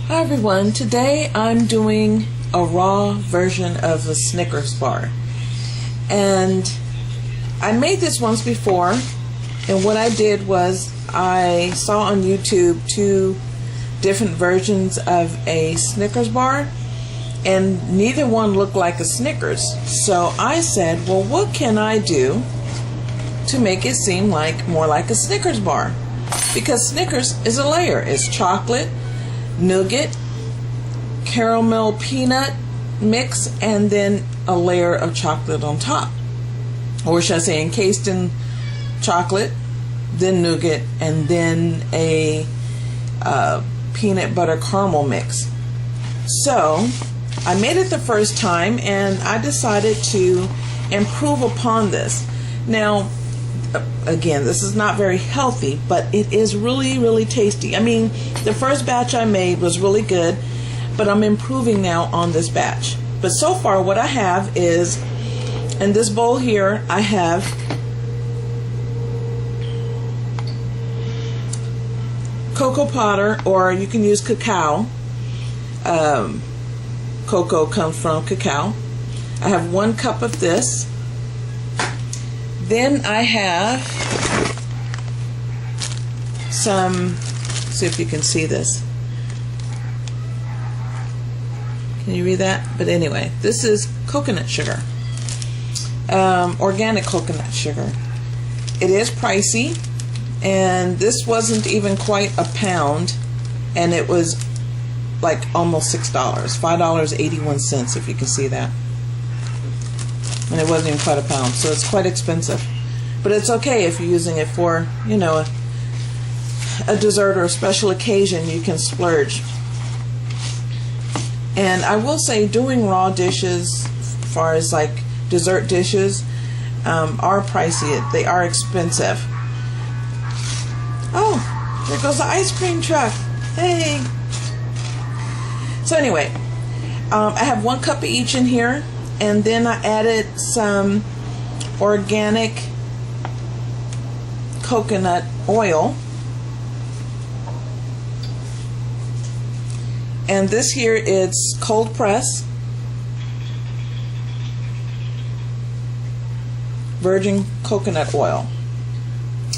Hi everyone, today I'm doing a raw version of a Snickers bar, and I made this once before, and what I did was I saw on YouTube two different versions of a Snickers bar, and neither one looked like a Snickers. So I said, well, what can I do to make it seem like more like a Snickers bar? Because Snickers is a layer. It's chocolate, nougat, caramel peanut mix, and then a layer of chocolate on top. Or should I say encased in chocolate, then nougat, and then a peanut butter caramel mix. So I made it the first time and I decided to improve upon this. Now, again, this is not very healthy, but it is really, really tasty. I mean, the first batch I made was really good, but I'm improving now on this batch. But so far what I have is, in this bowl here, I have cocoa powder, or you can use cacao. Cocoa comes from cacao. I have 1 cup of this. Then I have some, see if you can see this. Can you read that? But anyway, this is coconut sugar, organic coconut sugar. It is pricey, and this wasn't even quite a pound, and it was like almost $6, $5.81 if you can see that. And it wasn't even quite a pound, so it's quite expensive. But it's okay if you're using it for, you know, a dessert or a special occasion. You can splurge. And I will say, doing raw dishes, as far as like dessert dishes, are pricey. They are expensive. Oh, there goes the ice cream truck. Hey. So anyway, I have 1 cup of each in here. And then I added some organic coconut oil. And this here is cold press virgin coconut oil.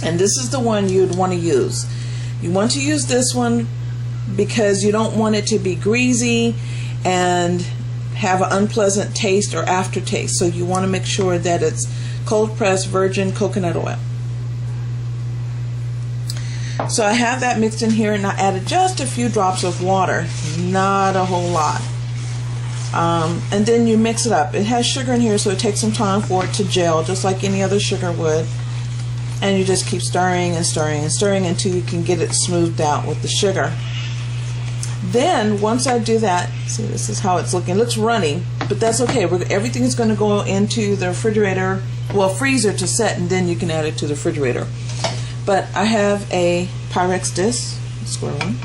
And this is the one you'd want to use. You want to use this one because you don't want it to be greasy and have an unpleasant taste or aftertaste. So you want to make sure that it's cold pressed virgin coconut oil. So I have that mixed in here, and I added just a few drops of water, not a whole lot. And then you mix it up. It has sugar in here, so it takes some time for it to gel, just like any other sugar would. And you just keep stirring and stirring and stirring until you can get it smoothed out with the sugar. Then once I do that, see, this is how it's looking. It looks runny, but that's okay. Everything is going to go into the refrigerator, well, freezer to set, and then you can add it to the refrigerator. But I have a Pyrex disc, square one,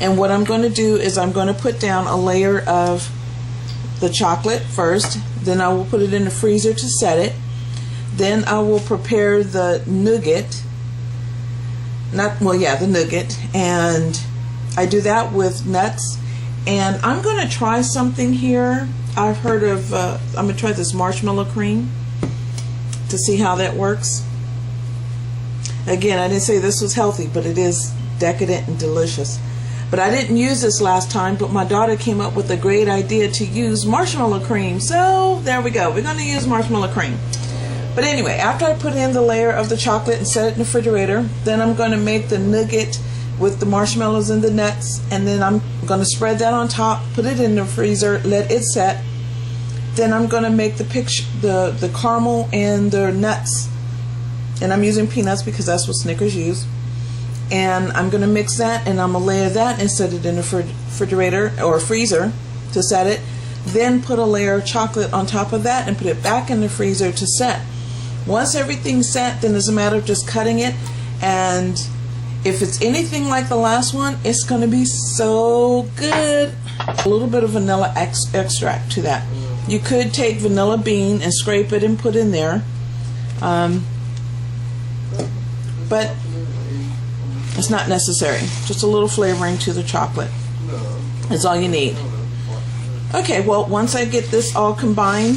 and what I'm going to do is I'm going to put down a layer of the chocolate first. Then I will put it in the freezer to set it. Then I will prepare the nougat, the nougat, and I do that with nuts. And I'm going to try something here. I've heard of, I'm going to try this marshmallow cream to see how that works. Again, I didn't say this was healthy, but it is decadent and delicious. But I didn't use this last time, but my daughter came up with a great idea to use marshmallow cream. So there we go. We're going to use marshmallow cream. But anyway, after I put in the layer of the chocolate and set it in the refrigerator, then I'm going to make the nougat with the marshmallows and the nuts, and then I'm going to spread that on top, put it in the freezer, let it set. Then I'm going to make the caramel and the nuts, and I'm using peanuts because that's what Snickers use. And I'm going to mix that, and I'm going to layer that and set it in the refrigerator or freezer to set it. Then put a layer of chocolate on top of that and put it back in the freezer to set. Once everything's set, then it's a matter of just cutting it, and if it's anything like the last one, it's going to be so good. A little bit of vanilla extract to that. You could take vanilla bean and scrape it and put in there. But It's not necessary. Just a little flavoring to the chocolate. That's all you need. Okay, well, once I get this all combined,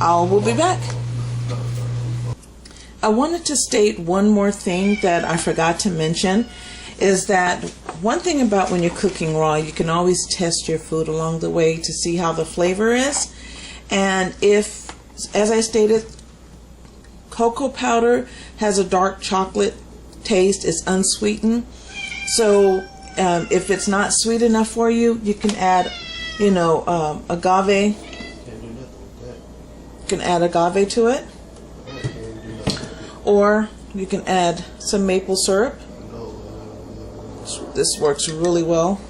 we'll be back. I wanted to state one more thing that I forgot to mention, is that one thing about when you're cooking raw, you can always test your food along the way to see how the flavor is. And if, as I stated, cocoa powder has a dark chocolate taste, it's unsweetened. So if it's not sweet enough for you, you can add, agave. You can add agave to it. Or you can add some maple syrup. This works really well.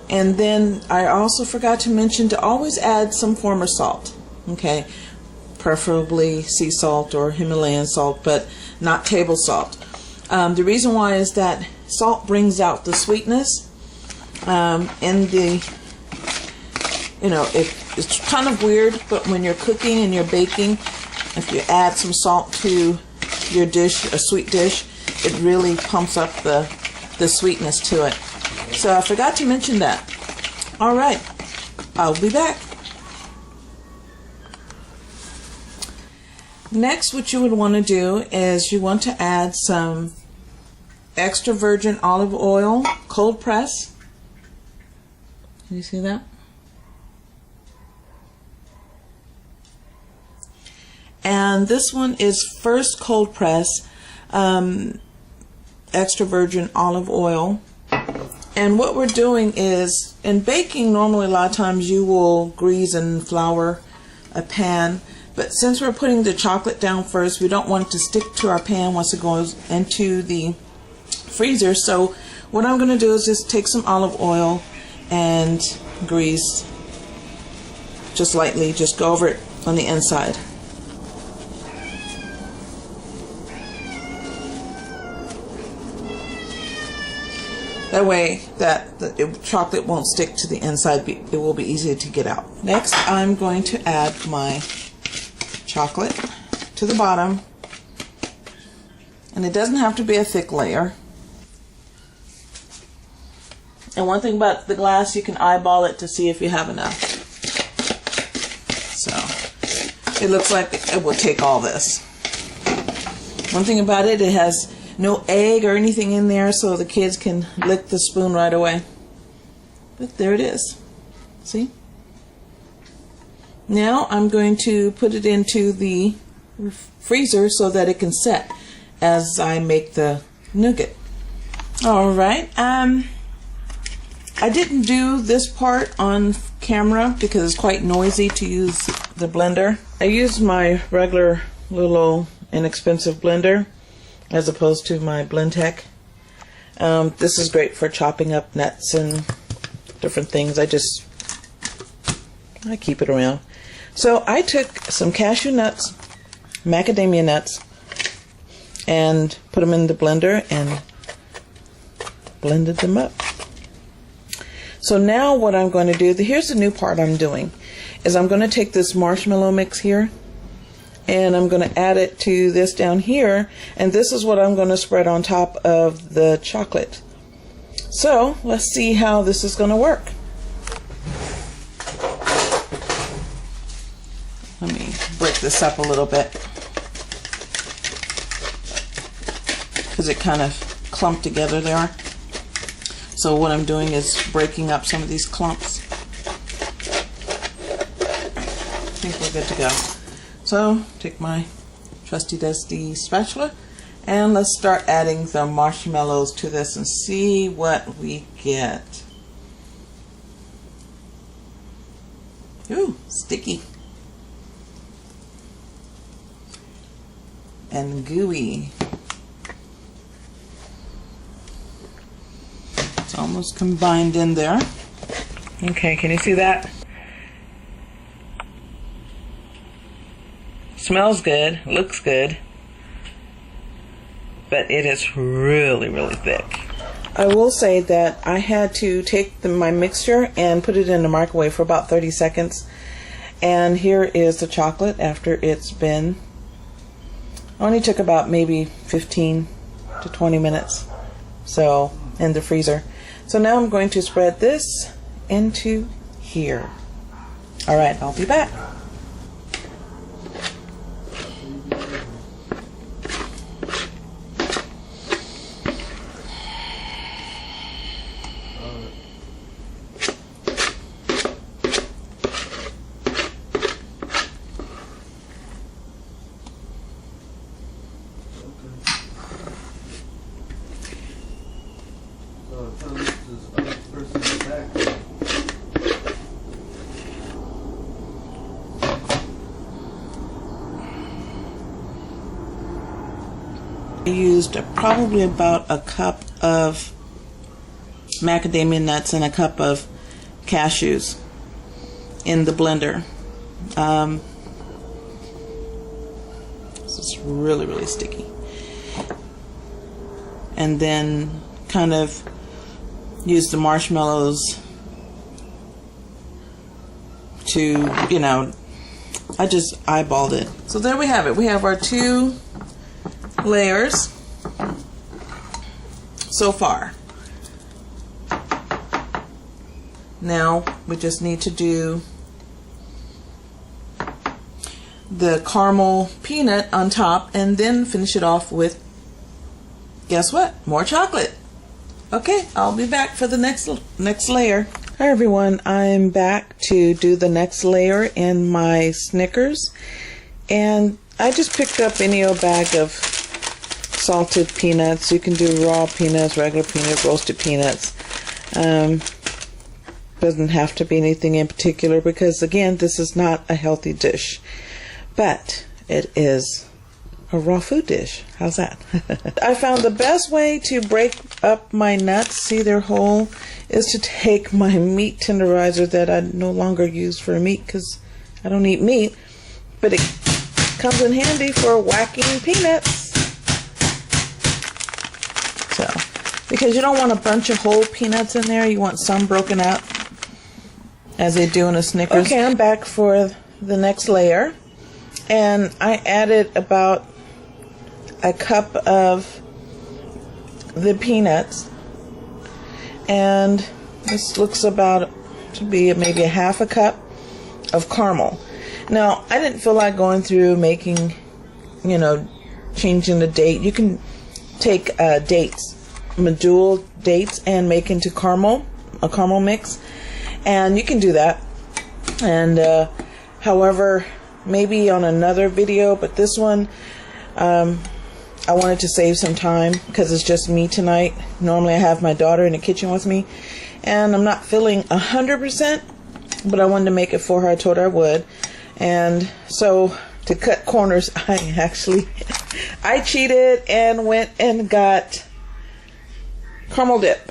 And then I also forgot to mention to always add some form of salt. Okay, preferably sea salt or Himalayan salt, but not table salt. The reason why is that salt brings out the sweetness. It's kind of weird, but when you're cooking and you're baking, if you add some salt to your dish, a sweet dish, it really pumps up the sweetness to it. So I forgot to mention that. All right, I'll be back. Next, what you would want to do is you want to add some extra virgin olive oil, cold press. Can you see that? And this one is first cold press extra virgin olive oil. And what we're doing is, in baking, normally a lot of times you will grease and flour a pan. But since we're putting the chocolate down first, we don't want it to stick to our pan once it goes into the freezer. So what I'm going to do is just take some olive oil and grease just lightly, just go over it on the inside. That way that the chocolate won't stick to the inside, it will be easier to get out. Next, I'm going to add my chocolate to the bottom, and it doesn't have to be a thick layer. And one thing about the glass, you can eyeball it to see if you have enough. So it looks like it will take all this. One thing about it, it has no egg or anything in there, so the kids can lick the spoon right away. But there it is. See? Now I'm going to put it into the freezer so that it can set as I make the nougat. Alright, I didn't do this part on camera because it's quite noisy to use the blender. I used my regular little inexpensive blender as opposed to my Blendtec. This is great for chopping up nuts and different things. I keep it around. So I took some cashew nuts, macadamia nuts, and put them in the blender and blended them up. So now what I'm going to do, here's the new part I'm doing, is I'm going to take this marshmallow mix here and I'm going to add it to this down here, and this is what I'm going to spread on top of the chocolate. So let's see how this is going to work. Let me break this up a little bit because it kind of clumped together there. So what I'm doing is breaking up some of these clumps. I think we're good to go. So take my trusty dusty spatula and let's start adding the marshmallows to this and see what we get. Ooh, sticky and gooey. It's almost combined in there. Okay, can you see that? Smells good, looks good, but it is really, really thick. I will say that I had to take my mixture and put it in the microwave for about 30 seconds. And here is the chocolate after it's been, only took about maybe 15 to 20 minutes. So, in the freezer. So now I'm going to spread this into here. Alright, I'll be back. I used probably about a cup of macadamia nuts and a cup of cashews in the blender. This is really, really sticky. And then kind of use the marshmallows to, you know, I just eyeballed it. So there we have it. We have our 2 layers so far. Now we just need to do the caramel peanut on top and then finish it off with, guess what? More chocolate. Okay, I'll be back for the next layer. Hi everyone, I'm back to do the next layer in my Snickers, and I just picked up any old bag of salted peanuts. You can do raw peanuts, regular peanuts, roasted peanuts. Doesn't have to be anything in particular because, again, this is not a healthy dish, but it is a raw food dish. How's that? I found the best way to break up my nuts, see they're whole, is to take my meat tenderizer that I no longer use for meat because I don't eat meat, but it comes in handy for whacking peanuts. So, because you don't want a bunch of whole peanuts in there, you want some broken up, as they do in a Snickers. Okay, I'm back for the next layer, and I added about a cup of the peanuts, and this looks about to be maybe a half a cup of caramel. Now, I didn't feel like going through making, you know, changing the date. You can take dates, medjool dates, and make into caramel, a caramel mix, and you can do that. And however, maybe on another video, but this one, I wanted to save some time because it's just me tonight. Normally I have my daughter in the kitchen with me, and I'm not feeling 100%, but I wanted to make it for her. I told her I would. And so to cut corners, I cheated and went and got caramel dip.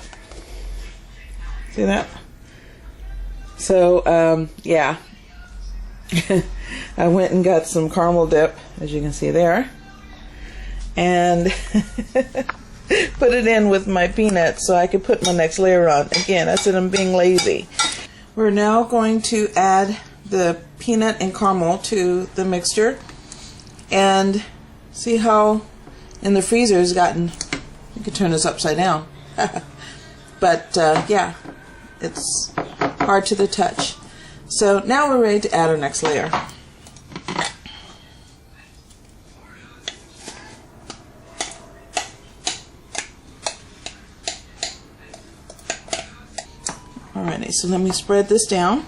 See that? So yeah, I went and got some caramel dip, as you can see there, and put it in with my peanuts so I could put my next layer on. Again, I said I'm being lazy. We're now going to add the peanut and caramel to the mixture and see how in the freezer has gotten. You could turn this upside down. But yeah, it's hard to the touch. So now we're ready to add our next layer. Alrighty, so let me spread this down.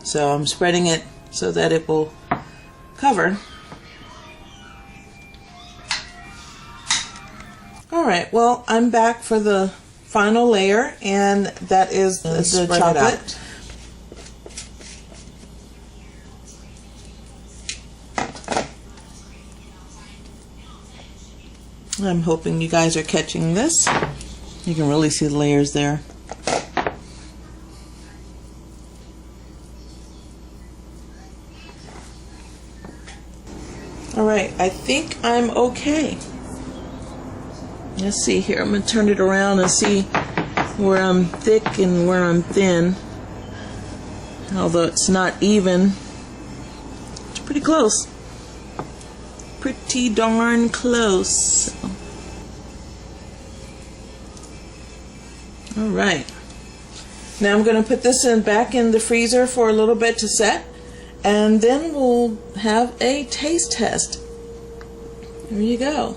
So I'm spreading it so that it will cover. Alright, well, I'm back for the final layer, and that is the chocolate. I'm hoping you guys are catching this. You can really see the layers there. Alright, I think I'm okay. Let's see here. I'm going to turn it around and see where I'm thick and where I'm thin. Although it's not even. pretty close. Pretty darn close. All right. Now I'm going to put this back in the freezer for a little bit to set, and then we'll have a taste test. There you go.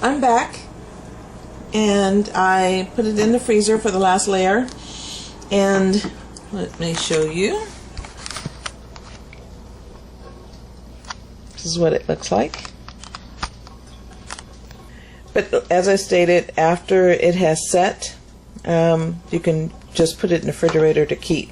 I'm back, and I put it in the freezer for the last layer, and let me show you. This is what it looks like. But as I stated, after it has set, you can just put it in the refrigerator to keep.